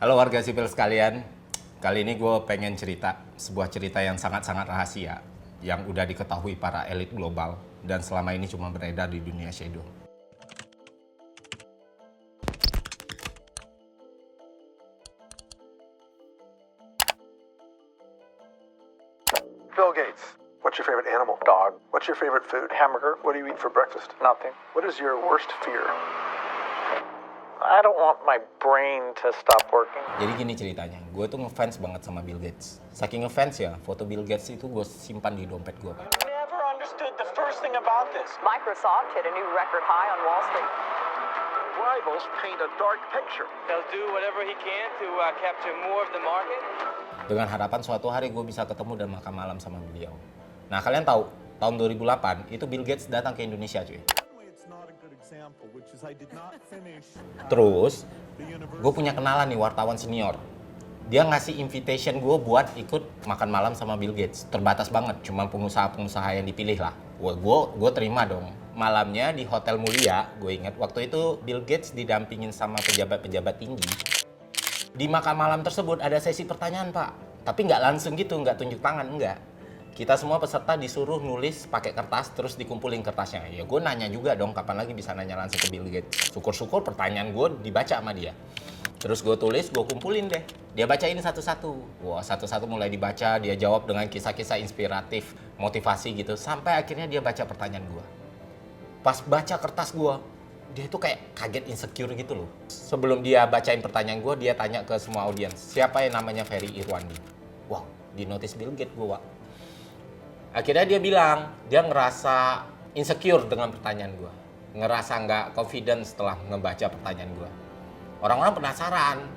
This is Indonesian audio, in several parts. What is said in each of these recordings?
Halo warga sipil sekalian, kali ini gue pengen cerita sebuah cerita yang sangat-sangat rahasia yang udah diketahui para elit global dan selama ini cuma beredar di dunia shadow. Bill Gates. What's your favorite animal? Dog. What's your favorite food? Hamburger. What do you eat for breakfast? Nothing. What is your worst fear? I don't want my brain to stop working. Jadi gini ceritanya, gue tuh ngefans banget sama Bill Gates. Saking ngefans ya, foto Bill Gates itu gue simpan di dompet gue. Never understood the first thing about this. Microsoft hit a new record high on Wall Street. Rivals paint a dark picture. He'll do whatever he can to capture more of the market. Dengan harapan suatu hari gue bisa ketemu dan makan malam sama beliau. Nah kalian tahu, tahun 2008 itu Bill Gates datang ke Indonesia cuy. Terus, gue punya kenalan nih wartawan senior. Dia ngasih invitation gue buat ikut makan malam sama Bill Gates. Terbatas banget, cuma pengusaha-pengusaha yang dipilih lah. Gue terima dong. Malamnya di Hotel Mulia, gue ingat waktu itu Bill Gates didampingin sama pejabat-pejabat tinggi. Di makan malam tersebut ada sesi pertanyaan pak. Tapi nggak langsung gitu, nggak tunjuk tangan, enggak. Kita semua peserta disuruh nulis pakai kertas terus dikumpulin kertasnya. Ya gue nanya juga dong kapan lagi bisa nanya langsung ke Bill Gates. Syukur-syukur pertanyaan gue dibaca sama dia. Terus gue tulis, gue kumpulin deh. Dia bacain satu-satu. Wah satu-satu mulai dibaca, dia jawab dengan kisah-kisah inspiratif, motivasi gitu. Sampai akhirnya dia baca pertanyaan gue. Pas baca kertas gue, dia itu kayak kaget insecure gitu loh. Sebelum dia bacain pertanyaan gue, dia tanya ke semua audiens, siapa yang namanya Ferry Irwandi? Wow, di notice Bill Gates gue, Wak. Akhirnya dia bilang, dia ngerasa insecure dengan pertanyaan gue. Ngerasa nggak confident setelah ngebaca pertanyaan gue. Orang-orang penasaran,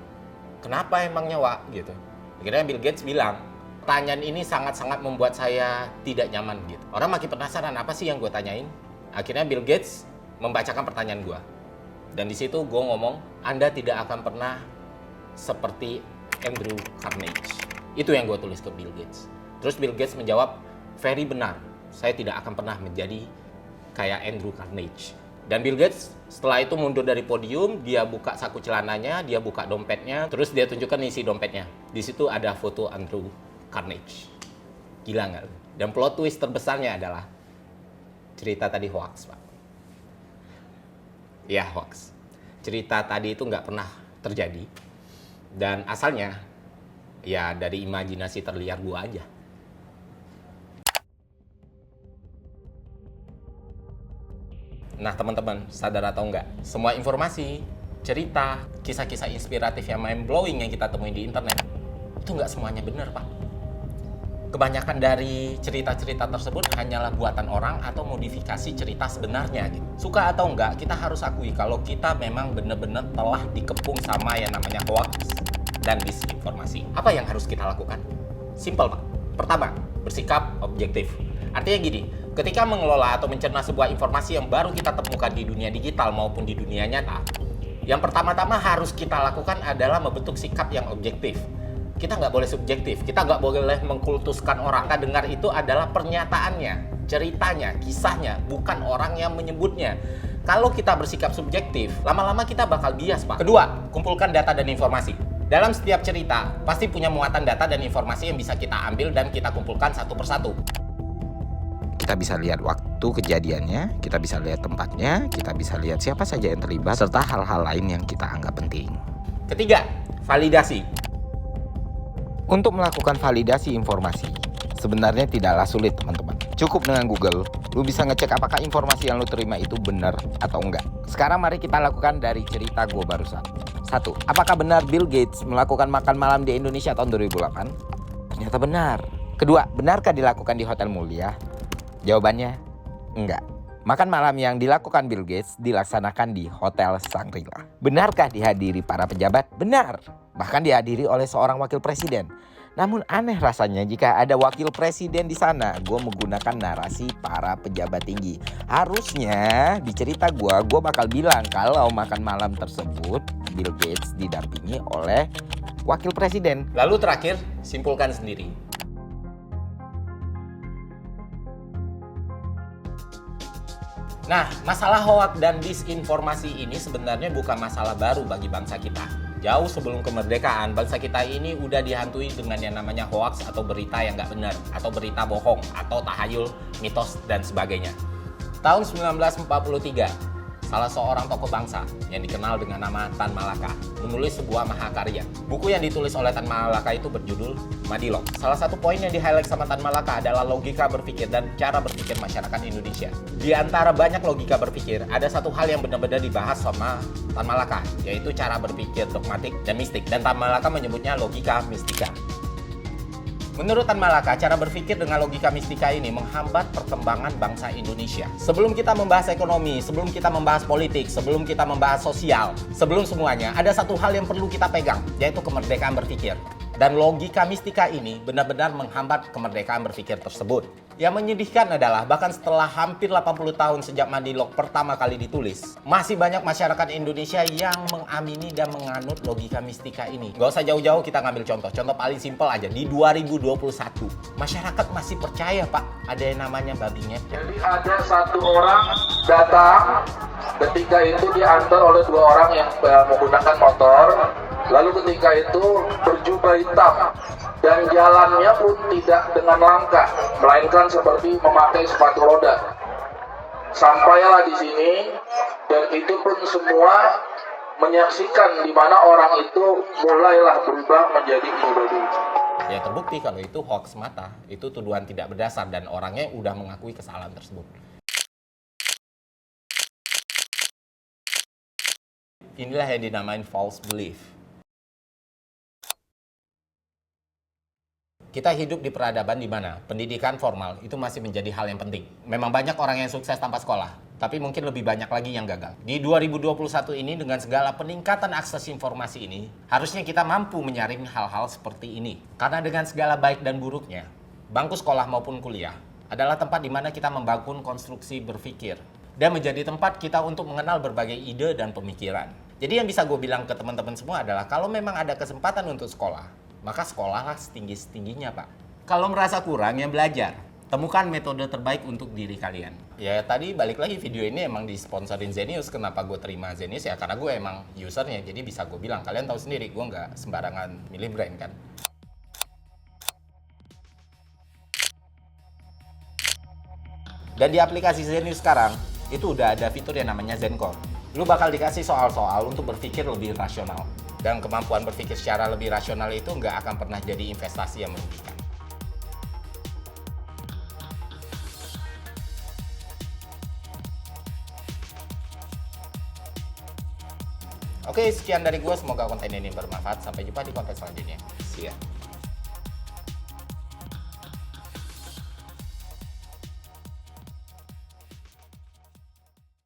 kenapa emangnya Wak? Gitu. Akhirnya Bill Gates bilang, pertanyaan ini sangat-sangat membuat saya tidak nyaman gitu. Orang makin penasaran, apa sih yang gue tanyain? Akhirnya Bill Gates membacakan pertanyaan gue. Dan di situ gue ngomong, Anda tidak akan pernah seperti Andrew Carnegie. Itu yang gue tulis ke Bill Gates. Terus Bill Gates menjawab, very benar, saya tidak akan pernah menjadi kayak Andrew Carnegie. Dan Bill Gates setelah itu mundur dari podium, dia buka saku celananya, dia buka dompetnya, terus dia tunjukkan isi dompetnya. Di situ ada foto Andrew Carnegie. Gila nggak? Dan plot twist terbesarnya adalah cerita tadi hoax, Pak. Ya, hoax. Cerita tadi itu nggak pernah terjadi. Dan asalnya, ya dari imajinasi terliar gua aja. Nah teman-teman, sadar atau enggak, semua informasi, cerita, kisah-kisah inspiratif yang mind-blowing yang kita temuin di internet, itu nggak semuanya benar, Pak. Kebanyakan dari cerita-cerita tersebut hanyalah buatan orang atau modifikasi cerita sebenarnya. Gitu. Suka atau enggak, kita harus akui kalau kita memang benar-benar telah dikepung sama yang namanya hoax dan disinformasi. Apa yang harus kita lakukan? Simple, Pak. Pertama, bersikap objektif. Artinya gini, ketika mengelola atau mencerna sebuah informasi yang baru kita temukan di dunia digital maupun di dunia nyata, yang pertama-tama harus kita lakukan adalah membentuk sikap yang objektif. Kita nggak boleh subjektif, kita nggak boleh mengkultuskan orang. Kita dengar itu adalah pernyataannya, ceritanya, kisahnya, bukan orang yang menyebutnya. Kalau kita bersikap subjektif, lama-lama kita bakal bias, Pak. Kedua, kumpulkan data dan informasi. Dalam setiap cerita, pasti punya muatan data dan informasi yang bisa kita ambil dan kita kumpulkan satu persatu. Kita bisa lihat waktu kejadiannya, kita bisa lihat tempatnya, kita bisa lihat siapa saja yang terlibat, serta hal-hal lain yang kita anggap penting. Ketiga, validasi. Untuk melakukan validasi informasi, sebenarnya tidaklah sulit teman-teman. Cukup dengan Google, lu bisa ngecek apakah informasi yang lu terima itu benar atau enggak. Sekarang mari kita lakukan dari cerita gue barusan. 1. Apakah benar Bill Gates melakukan makan malam di Indonesia tahun 2008? Ternyata benar. Kedua, benarkah dilakukan di Hotel Mulia? Jawabannya, enggak. Makan malam yang dilakukan Bill Gates dilaksanakan di Hotel Shangri-La. Benarkah dihadiri para pejabat? Benar. Bahkan dihadiri oleh seorang wakil presiden. Namun aneh rasanya jika ada wakil presiden di sana, gue menggunakan narasi para pejabat tinggi. Harusnya di cerita gue bakal bilang kalau makan malam tersebut Bill Gates didampingi oleh wakil presiden. Lalu terakhir, simpulkan sendiri. Nah, masalah hoak dan disinformasi ini sebenarnya bukan masalah baru bagi bangsa kita. jauh sebelum kemerdekaan, bangsa kita ini udah dihantui dengan yang namanya hoax atau berita yang nggak benar, atau berita bohong, atau tahayul, mitos, dan sebagainya. Tahun 1943, salah seorang tokoh bangsa yang dikenal dengan nama Tan Malaka menulis sebuah mahakarya. Buku yang ditulis oleh Tan Malaka itu berjudul Madilog. Salah satu poin yang di-highlight sama Tan Malaka adalah logika berpikir dan cara berpikir masyarakat Indonesia. Di antara banyak logika berpikir, ada satu hal yang benar-benar dibahas sama Tan Malaka, yaitu cara berpikir dogmatik dan mistik. Dan Tan Malaka menyebutnya logika mistika. Menurut Tan Malaka, cara berpikir dengan logika mistika ini menghambat perkembangan bangsa Indonesia. Sebelum kita membahas ekonomi, sebelum kita membahas politik, sebelum kita membahas sosial, sebelum semuanya, ada satu hal yang perlu kita pegang, yaitu kemerdekaan berpikir. Dan logika mistika ini benar-benar menghambat kemerdekaan berpikir tersebut. Yang menyedihkan adalah bahkan setelah hampir 80 tahun sejak Madilog pertama kali ditulis, masih banyak masyarakat Indonesia yang mengamini dan menganut logika mistika ini. Gak usah jauh-jauh kita ngambil contoh paling simpel aja. Di 2021, masyarakat masih percaya, Pak, ada yang namanya babi ngepet. Jadi ada satu orang datang, ketika itu diantar oleh dua orang yang menggunakan motor, lalu ketika itu berjubah hitam dan jalannya pun tidak dengan langkah, melainkan seperti memakai sepatu roda. Sampailah di sini dan itu pun semua menyaksikan di mana orang itu mulailah berubah menjadi individu. Ya terbukti kalau itu hoax semata, itu tuduhan tidak berdasar dan orangnya udah mengakui kesalahan tersebut. Inilah yang dinamain false belief. Kita hidup di peradaban di mana pendidikan formal itu masih menjadi hal yang penting. Memang banyak orang yang sukses tanpa sekolah, tapi mungkin lebih banyak lagi yang gagal. Di 2021 ini dengan segala peningkatan akses informasi ini, harusnya kita mampu menyaring hal-hal seperti ini. Karena dengan segala baik dan buruknya, bangku sekolah maupun kuliah adalah tempat di mana kita membangun konstruksi berpikir dan menjadi tempat kita untuk mengenal berbagai ide dan pemikiran. Jadi yang bisa gue bilang ke teman-teman semua adalah kalau memang ada kesempatan untuk sekolah, maka sekolahlah setinggi-setingginya, Pak. Kalau merasa kurang, ya belajar. Temukan metode terbaik untuk diri kalian. Ya tadi balik lagi, video ini emang disponsorin Zenius. Kenapa gue terima Zenius? Ya karena gue emang usernya, jadi bisa gue bilang. Kalian tahu sendiri, gue nggak sembarangan milih brand kan. Dan di aplikasi Zenius sekarang, itu udah ada fitur yang namanya Zencore. Lu bakal dikasih soal-soal untuk berpikir lebih rasional. Dan kemampuan berpikir secara lebih rasional itu nggak akan pernah jadi investasi yang merugikan. Oke, sekian dari gue. Semoga konten ini bermanfaat. Sampai jumpa di konten selanjutnya. See ya.